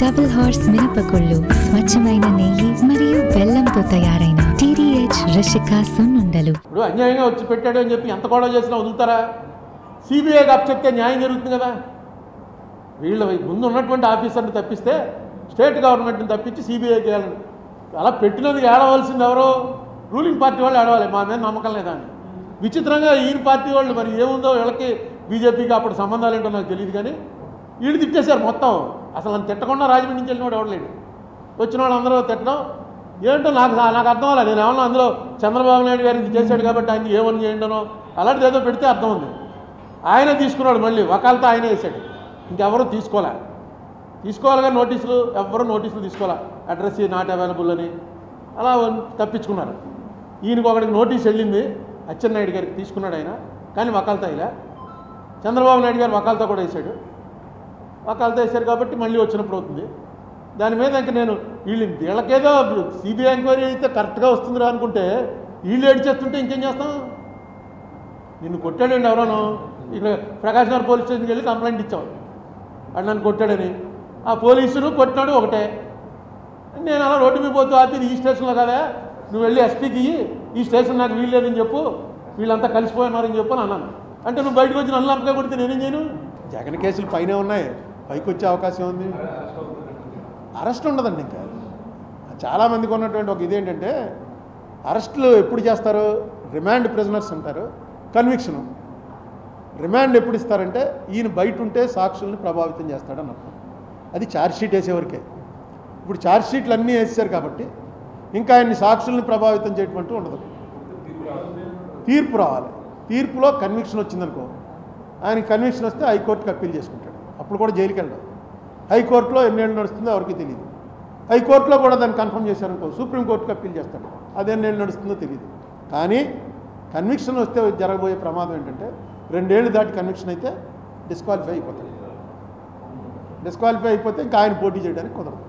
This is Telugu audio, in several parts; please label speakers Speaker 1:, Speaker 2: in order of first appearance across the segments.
Speaker 1: డబుల్ హార్స్ మినపగుళ్ళు, స్వచ్ఛమైన నెయ్యి మరియు బెల్లంతో తయారైన TDH రిషికా సున్నుండలు.
Speaker 2: ఇప్పుడు అన్యాయంగా వచ్చి పెట్టాడు అని చెప్పి ఎంత గొడవ చేసినా వదులుతారా? సిబిఐకి అప్పచెప్తే న్యాయం జరుగుతుంది కదా. వీళ్ళ ముందు ఉన్నటువంటి ఆఫీసర్ని తప్పిస్తే స్టేట్ గవర్నమెంట్ని తప్పించి సిబిఐకి వెళ్ళండి. అలా పెట్టినది ఏడవలసింది ఎవరో? రూలింగ్ పార్టీ వాళ్ళు ఏడవాలి, మా మీద నమ్మకం లేదని. విచిత్రంగా ఈయన పార్టీ వాళ్ళు మరి ఏముందో వీళ్ళకి బీజేపీకి అప్పుడు సంబంధాలు ఏంటో నాకు తెలియదు, కానీ వీళ్ళు తిట్టేశారు మొత్తం. అసలు నన్ను తిట్టకుండా రాజమండ్రి నుంచి వెళ్ళినవాడు ఎవడలేడు. వచ్చిన వాళ్ళు అందరూ తిట్టడం ఏంటో నాకు అర్థం అవ్వాలి. నేను ఏమన్నా అందులో చంద్రబాబు నాయుడు గారు ఇది చేశాడు కాబట్టి ఆయన ఏమని చేయండనో అలాంటిది ఏదో పెడితే అర్థం ఉంది. ఆయన తీసుకున్నాడు, మళ్ళీ వకాలతో ఆయనే వేసాడు, ఇంకెవరూ తీసుకోవాలిగా నోటీసులు, ఎవరు నోటీసులు తీసుకోవాలా, అడ్రస్ నాట్ అవైలబుల్ అని అలా తప్పించుకున్నారు. ఈయనకు ఒకటికి నోటీస్ వెళ్ళింది, అచ్చెన్నాయుడు గారికి తీసుకున్నాడు ఆయన, కానీ వకాలతో ఇలా చంద్రబాబు నాయుడు గారు వకాలతో కూడా వేశాడు. వకాలతో వేశారు కాబట్టి మళ్ళీ వచ్చినప్పుడు అవుతుంది. దాని మీద ఇంక నేను వీళ్ళకేదో సిబిఐ ఎంక్వైరీ అయితే కరెక్ట్గా వస్తుందిరా అనుకుంటే వీళ్ళు ఏడ్చేస్తుంటే ఇంకేం చేస్తాం? నిన్ను కొట్టాడండి ఎవరోనో, ఇక్కడ ప్రకాష్ నగర్ పోలీస్ స్టేషన్కి వెళ్ళి కంప్లైంట్ ఇచ్చాం, అది నన్ను కొట్టాడని. ఆ పోలీసులు కొట్టినాడు ఒకటే. నేను అలా రోడ్డు మీద పోతూ ఆపి ఈ స్టేషన్లో కదా, నువ్వు వెళ్ళి ఎస్పీకి ఈ స్టేషన్ నాకు వీల్లేదని చెప్పు, వీళ్ళంతా కలిసిపోయినారని చెప్పు అని అన్నాను. అంటే నువ్వు బయటకు వచ్చి నన్ను లంపగా కొడితే నేనేం చేయను? జగన్ కేసులు పైనే ఉన్నాయి, పైకి వచ్చే అవకాశం ఉంది. అరెస్ట్ ఉండదండి. ఇంకా చాలామందికి ఉన్నటువంటి ఒక ఇదేంటంటే అరెస్టులు ఎప్పుడు చేస్తారు? రిమాండ్ ప్రిజనర్స్ అంటారు, కన్విక్షను. రిమాండ్ ఎప్పుడు ఇస్తారంటే ఈయన బయట ఉంటే సాక్షుల్ని ప్రభావితం చేస్తాడని అర్థం. అది ఛార్జ్షీట్ వేసేవరకే. ఇప్పుడు ఛార్జ్షీట్లు అన్నీ వేసేసారు కాబట్టి ఇంకా ఆయన్ని సాక్షుల్ని ప్రభావితం చేయటం ఉండదు. తీర్పు రావాలి, తీర్పులో కన్విక్షన్ వచ్చిందనుకో, ఆయన కన్విక్షన్ వస్తే హైకోర్టుకి అప్పీల్ చేసుకుంటాడు, అప్పుడు కూడా జైలుకి వెళ్ళాడు. హైకోర్టులో ఎన్నేళ్ళు నడుస్తుందో ఎవరికి తెలియదు. హైకోర్టులో కూడా దాన్ని కన్ఫర్మ్ చేశారనుకో సుప్రీంకోర్టుకి అప్పీల్ చేస్తాడు, అదేన్నేళ్ళు నడుస్తుందో తెలియదు. కానీ కన్విక్షన్ వస్తే జరగబోయే ప్రమాదం ఏంటంటే 2 ఏళ్ళు దాటి కన్విక్షన్ అయితే డిస్క్వాలిఫై అయిపోతాడు. డిస్క్వాలిఫై అయిపోతే ఇంకా ఆయన పోటీ చేయడానికి కుదరదు.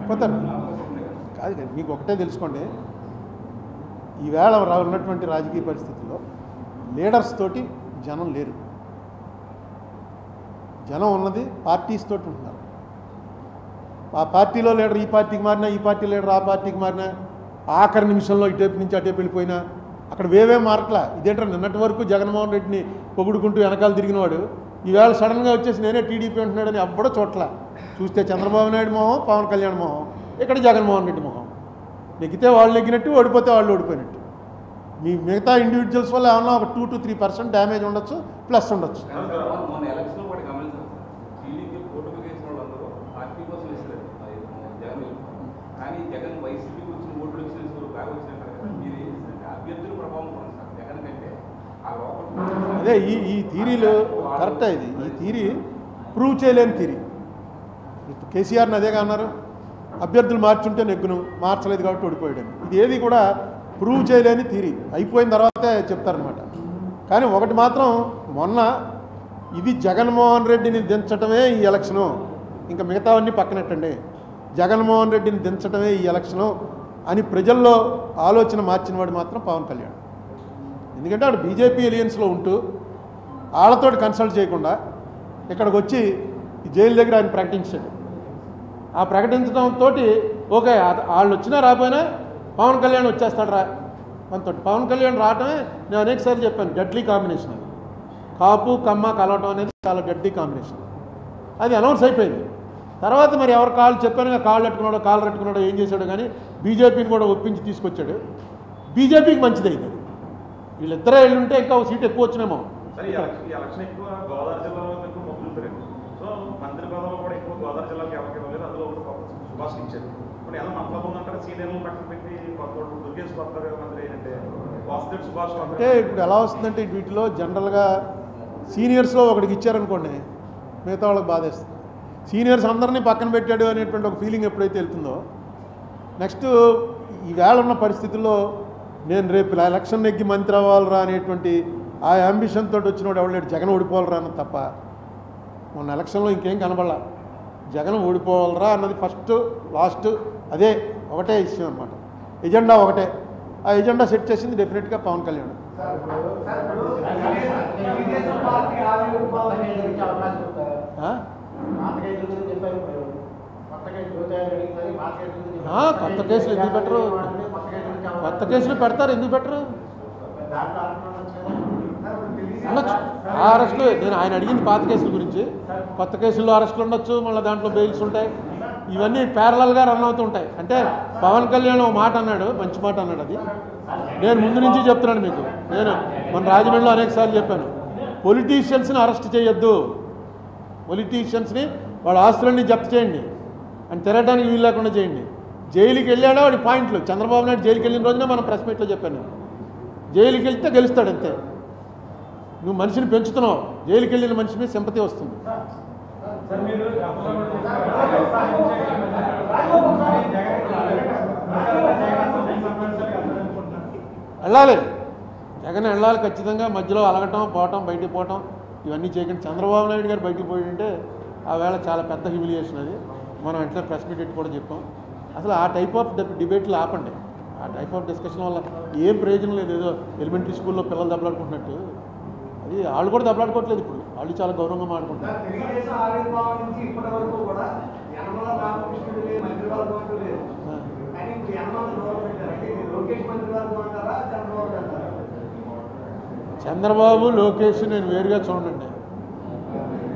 Speaker 2: పోతారు కాదు. మీకు ఒకటే తెలుసుకోండి, ఈవేళ ఉన్నటువంటి రాజకీయ పరిస్థితుల్లో లీడర్స్ తోటి జనం లేరు. జనం ఉన్నది పార్టీస్ తోటి ఉంటున్నారు. ఆ పార్టీలో లీడర్ ఈ పార్టీకి మారినా, ఈ పార్టీ లీడర్ ఆ పార్టీకి మారినా, ఆఖరి నిమిషంలో ఇటేపు నుంచి అటేపు వెళ్ళిపోయినా అక్కడ వేవే మార్కలా. ఇదేంటో నిన్నటి వరకు జగన్మోహన్ రెడ్డిని పొగుడుకుంటూ వెనకాల తిరిగినవాడు ఈవేళ సడన్గా వచ్చేసి నేనే టీడీపీ అంటున్నాడని ఎవ్వడో చోట్ల. చూస్తే చంద్రబాబు నాయుడు మొహం, పవన్ కళ్యాణ్ మొహం, ఇక్కడ జగన్మోహన్ రెడ్డి మొహం. నెగ్గితే వాళ్ళు నెగ్గినట్టు, ఓడిపోతే వాళ్ళు ఓడిపోయినట్టు. మీ మిగతా ఇండివిజువల్స్ వల్ల ఏమన్నా ఒక 2 to 3% డ్యామేజ్ ఉండొచ్చు, ప్లస్ ఉండొచ్చు. అదే ఈ థీరీలు కరెక్టే. ఈ థీరీ ప్రూవ్ చేయలేని థీరీ. కేసీఆర్ని అదేగా అన్నారు, అభ్యర్థులు మార్చుంటే నెగ్గును, మార్చలేదు కాబట్టి ఓడిపోయాడని. ఇది ఏది కూడా ప్రూవ్ చేయలేని థీరీ. అయిపోయిన తర్వాతే చెప్తారనమాట. కానీ ఒకటి మాత్రం, మొన్న ఇది జగన్మోహన్ రెడ్డిని దించటమే ఈ ఎలక్షను, ఇంకా మిగతావన్నీ పక్కనెట్టండి, జగన్మోహన్ రెడ్డిని దించటమే ఈ ఎలక్షను అని ప్రజల్లో ఆలోచన మార్చిన వాడు మాత్రం పవన్ కళ్యాణ్. ఎందుకంటే వాడు బీజేపీ ఎలియన్స్లో ఉంటూ వాళ్ళతో కన్సల్ట్ చేయకుండా ఇక్కడికి వచ్చి జైలు దగ్గర ఆయన ప్రకటించాడు. ఆ ప్రకటించడంతో ఓకే, వాళ్ళు వచ్చినా రాపోయినా పవన్ కళ్యాణ్ వచ్చేస్తాడు రా మనతో. పవన్ కళ్యాణ్ రావటమే నేను అనేకసార్లు చెప్పాను, డెడ్లీ కాంబినేషన్. అది కాపు కమ్మ కలవటం అనేది చాలా డెడ్లీ కాంబినేషన్. అది అనౌన్స్ అయిపోయింది. తర్వాత మరి ఎవరు కాళ్ళు చెప్పాను, కాళ్ళు పెట్టుకున్నాడో ఏం చేశాడో కానీ బీజేపీని కూడా ఒప్పించి తీసుకొచ్చాడు. బీజేపీకి మంచిది అయింది. వీళ్ళిద్దరే వెళ్ళుంటే ఇంకా ఒక సీట్ ఎక్కువ వచ్చినేమో. అంటే ఇప్పుడు ఎలా వస్తుందంటే వీటిలో జనరల్గా సీనియర్స్లో ఒకటికి ఇచ్చారనుకోండి, మిగతా వాళ్ళకి బాధేస్తుంది. సీనియర్స్ అందరినీ పక్కన పెట్టాడు అనేటువంటి ఒక ఫీలింగ్ ఎప్పుడైతే వెళ్తుందో, నెక్స్ట్ ఈవేళ ఉన్న పరిస్థితుల్లో నేను రేపు ఎలక్షన్ నెగ్గి మంత్రి అవ్వాలరా అనేటువంటి ఆ అంబిషన్ తోటి వచ్చినోడు ఎవడలేడు. జగన్ ఓడిపోవాలరా అన్నది తప్ప మొన్న ఎలక్షన్లో ఇంకేం కనబడలా. జగన్ ఓడిపోవాలరా అన్నది ఫస్ట్ లాస్ట్ అదే ఒకటే ఇష్యూ అనమాట. ఎజెండా ఒకటే. ఆ ఎజెండా సెట్ చేసింది డెఫినెట్గా పవన్ కళ్యాణ్. కొత్త కేసులు ఎందుకు పెట్టరు? కొత్త కేసులు పెడతారు, ఎందుకు పెట్టరు? ఉండొచ్చు. ఆ అరెస్టులు నేను ఆయన అడిగింది పాత కేసుల గురించి. కొత్త కేసుల్లో అరెస్టులు ఉండొచ్చు, మళ్ళీ దాంట్లో బెయిల్స్ ఉంటాయి. ఇవన్నీ ప్యారలల్గా రన్ అవుతూ ఉంటాయి. అంటే పవన్ కళ్యాణ్ ఒక మాట అన్నాడు, మంచి మాట అన్నాడు. అది నేను ముందు నుంచి చెప్తున్నాను మీకు. నేను మన రాజమండ్రిలో అనేకసార్లు చెప్పాను, పొలిటీషియన్స్ని అరెస్ట్ చేయొద్దు, పొలిటీషియన్స్ని వాళ్ళ ఆస్తులన్నీ జప్తు చేయండి అని తిరగడానికి వీలు లేకుండా చేయండి. జైలుకి వెళ్ళాడో వాడి పాయింట్లు. చంద్రబాబు నాయుడు జైలుకి వెళ్ళిన రోజునే మనం ప్రెస్ మీట్లో చెప్పాను, జైలుకి వెళ్తే గెలుస్తాడు అంతే. నువ్వు మనిషిని పెంచుతున్నావు, జైలుకి వెళ్ళిన మనిషి మీద సింపతి వస్తుంది. వెళ్ళాలి, జగన్ వెళ్ళాలి ఖచ్చితంగా. మధ్యలో అలగటం, పోవటం, బయటికి పోవటం ఇవన్నీ చేయకండి. చంద్రబాబు నాయుడు గారు బయటికి పోయింటే ఆ వేళ చాలా పెద్ద హ్యూమిలియేషన్. అది మనం వెంటనే ప్రెస్ మీట్ పెట్టి కూడా చెప్పాం. అసలు ఆ టైప్ ఆఫ్ డిబేట్లు ఆపండి. ఆ టైప్ ఆఫ్ డిస్కషన్ వల్ల ఏం ప్రయోజనం లేదు. ఏదో ఎలిమెంటరీ స్కూల్లో పిల్లలు దెబ్బలాడుకుంటున్నట్టు, అది వాళ్ళు కూడా దెబ్బలాడుకోవట్లేదు. ఇప్పుడు వాళ్ళు చాలా గౌరవంగా మాట్లాడుకుంటారు. చంద్రబాబు లోకేష్ నేను వేరుగా చూడండి,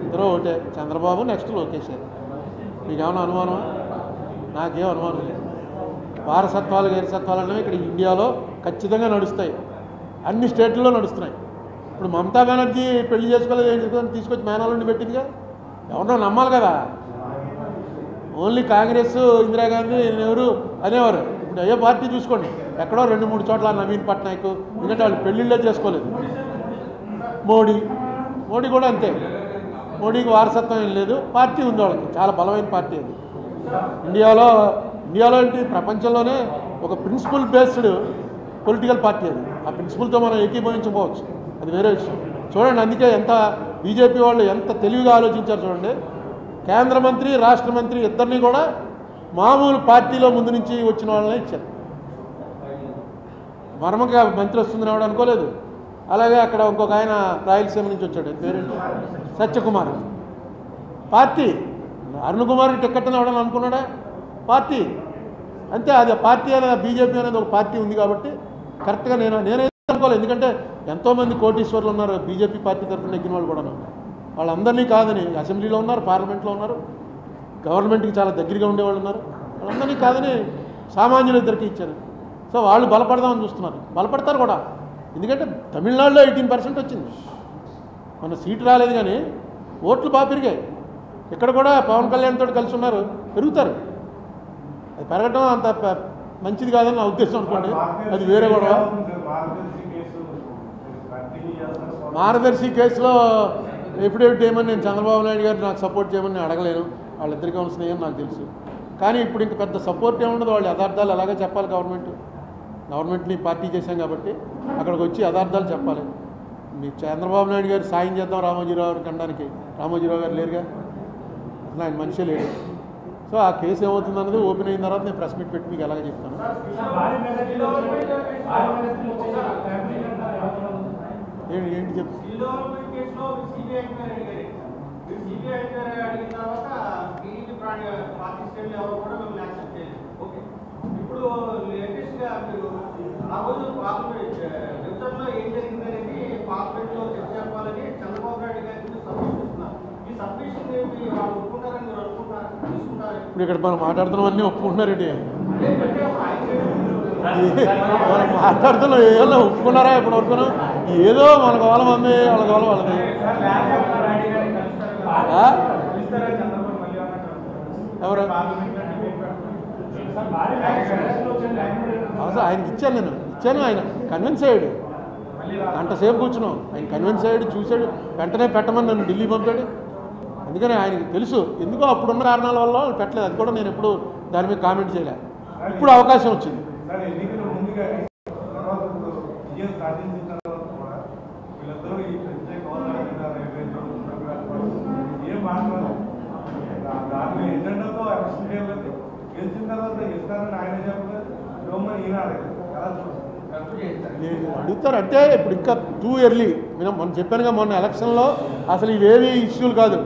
Speaker 2: ఇద్దరు ఒకటే. చంద్రబాబు నెక్స్ట్ లోకేష్. మీకేమైనా అనుమానమా? నాకేం అనుమానం లేదు. వారసత్వాలు గైరసత్వాలు అనేవి ఇక్కడ ఇండియాలో ఖచ్చితంగా నడుస్తాయి, అన్ని స్టేట్లలో నడుస్తున్నాయి. ఇప్పుడు మమతా బెనర్జీ పెళ్లి చేసుకోలేదు, ఏం చేసుకోవాలని తీసుకొచ్చి మేనాలుండి పెట్టిందిగా. ఎవరన్నా నమ్మాలి కదా. ఓన్లీ కాంగ్రెస్, ఇందిరాగాంధీ, నెహ్రూ అనేవారు. ఇప్పుడు అయ్యే పార్టీ చూసుకోండి, ఎక్కడో 2-3 చోట్ల నవీన్ పట్నాయక్, ఎందుకంటే వాళ్ళు పెళ్ళిళ్ళే చేసుకోలేదు. మోడీ కూడా అంతే. మోడీకి వారసత్వం ఏం లేదు, పార్టీ ఉంది వాళ్ళకి, చాలా బలమైన పార్టీ అది. ఇండియాలో ఏంటి, ప్రపంచంలోనే ఒక ప్రిన్సిపల్ బేస్డ్ పొలిటికల్ పార్టీ అది. ఆ ప్రిన్సిపల్తో మనం ఏకీభవించకపోవచ్చు, అది వేరే విషయం. చూడండి, అందుకే ఎంత బీజేపీ వాళ్ళు ఎంత తెలివిగా ఆలోచించారు చూడండి. కేంద్ర మంత్రి, రాష్ట్ర మంత్రి ఇద్దరిని కూడా మామూలు పార్టీలో ముందు నుంచి వచ్చిన వాళ్ళనే ఇచ్చారు. మర్మగా మంత్రి వస్తుందని ఎవడు అనుకోలేదు. అలాగే అక్కడ ఇంకొక ఆయన రాయలసీమ నుంచి వచ్చాడు, పేరేంటి, సత్యకుమార్. పార్టీ అరుణ్ కుమార్ టికెట్ అని ఎవడని అనుకున్నాడా? పార్టీ అంతే. అది పార్టీ అనేది, బీజేపీ అనేది ఒక పార్టీ ఉంది కాబట్టి కరెక్ట్గా నేనైతే అనుకోలేదు. ఎందుకంటే ఎంతోమంది కోటీశ్వర్లు ఉన్నారు బీజేపీ పార్టీ తరఫున నెగ్గిన వాళ్ళు కూడా. వాళ్ళందరినీ కాదని అసెంబ్లీలో ఉన్నారు, పార్లమెంట్లో ఉన్నారు, గవర్నమెంట్కి చాలా దగ్గరగా ఉండేవాళ్ళు ఉన్నారు. వాళ్ళందరినీ కాదని సామాన్యులు ఇద్దరికి ఇచ్చారు. సో వాళ్ళు బలపడదామని చూస్తున్నారు, బలపడతారు కూడా. ఎందుకంటే తమిళనాడులో 18% వచ్చింది, మన సీటు రాలేదు కానీ ఓట్లు బాగా పెరిగాయి. ఇక్కడ కూడా పవన్ కళ్యాణ్ తోటి కలిసి ఉన్నారు, పెరుగుతారు. అది పెరగడం అంత మంచిది కాదని నా ఉద్దేశం అనుకోండి, అది వేరే గొడవ. మార్గదర్శి కేసులో ఎఫిడేవిట్ చేయమని నేను చంద్రబాబు నాయుడు గారు నాకు సపోర్ట్ చేయమని నేను అడగలేను. వాళ్ళిద్దరికీ ఉన్న స్నేహం నాకు తెలుసు. కానీ ఇప్పుడు ఇంక పెద్ద సపోర్ట్ ఏముండదు. వాళ్ళు యథార్థాలు ఎలాగే చెప్పాలి. గవర్నమెంట్ని పార్టీ చేశాం కాబట్టి అక్కడికి వచ్చి యథార్థాలు చెప్పాలి. మీ చంద్రబాబు నాయుడు గారు సాయం చేద్దాం రామోజీరావు గారికి అనడానికి రామోజీరావు గారు లేరుగా, అసలు ఆయన మనిషే లేడు. సో ఆ కేసు ఏమవుతుంది అన్నది ఓపెన్ అయిన తర్వాత నేను ప్రెస్ మీట్ పెట్టి మీకు ఎలాగ చెప్తాను. ఏంటి చెప్పు.
Speaker 3: ఇప్పుడు లేటెస్ట్ గా మీరు ఆ రోజు పార్లమెంట్లో ఏం జరిగిందనేది పార్లమెంట్లో చర్చ చెప్పాలని చంద్రబాబు నాయుడు గారికి సబ్మిషన్ ఇస్తున్నారు. ఈ సబ్మిషన్ ఏంటి, వాళ్ళు ఒప్పుకుంటారని మీరు అనుకుంటారు, తీసుకుంటారు?
Speaker 2: ఇప్పుడు ఇక్కడ మనం మాట్లాడుతున్నవన్నీ ఒప్పుకుంటున్నారేంటి? మనం మాట్లాడుతున్నాం ఏదో ఒప్పుకున్నారా ఇప్పుడు వరకు? ఏదో మన గోళ మంది, వాళ్ళ గోళ వాళ్ళది. ఎవరు అసలు ఆయనకి ఇచ్చాను ఆయన కన్విన్స్ అయ్యాడు. గంట సేపు కూర్చున్నాం, ఆయన కన్విన్స్ అయ్యాడు, చూశాడు, వెంటనే పెట్టమని నన్ను ఢిల్లీ పంపాడు. అందుకని ఆయనకి తెలుసు ఎందుకో అప్పుడున్న కారణాల వల్ల వాళ్ళు పెట్టలేదు. అది కూడా నేను ఎప్పుడు దాని మీద కామెంట్ చేయలే. ఇప్పుడు అవకాశం వచ్చింది.
Speaker 4: గెలిచిన తర్వాత ఇస్తారని ఆయన చెప్పలేదు, ఇవ్వమని ఈయన అడగలేదు.
Speaker 2: అడుగుతారు అంటే ఇప్పుడు ఇంకా టూ ఎర్లీ. మనం చెప్పానుగా మొన్న ఎలక్షన్లో అసలు ఇవేవి ఇష్యూలు కాదు.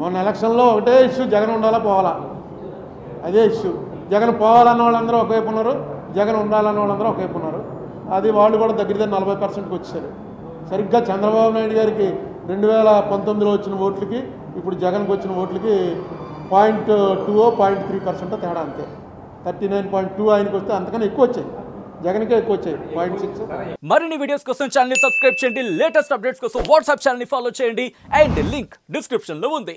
Speaker 2: మొన్న ఎలక్షన్లో ఒకటే ఇష్యూ, జగన్ ఉండాలా పోవాలా, అదే ఇష్యూ. జగన్ పోవాలన్న వాళ్ళందరూ ఒకవైపు ఉన్నారు, జగన్ ఉండాలన్న వాళ్ళందరూ ఒకవైపు ఉన్నారు. అది వాళ్ళు కూడా దగ్గర 40%కి వచ్చారు. సరిగ్గా చంద్రబాబు నాయుడు గారికి 2019లో వచ్చిన ఓట్లకి ఇప్పుడు జగన్కి వచ్చిన ఓట్లకి 0.2-0.3% తేడా, అంతే. 39.2 ఆయనకి వస్తే అంతకన్నా ఎక్కువ వచ్చాయి, జగన్కే ఎక్కువ వచ్చాయి 0.6.
Speaker 5: మరిన్ని వీడియోస్ కోసం ఛానల్ ని సబ్స్క్రైబ్ చేయండి, లేటెస్ట్ అప్డేట్స్ కోసం వాట్సాప్ ఛానల్ ని ఫాలో చేయండి, అండ్ లింక్ డిస్క్రిప్షన్ లో ఉంది.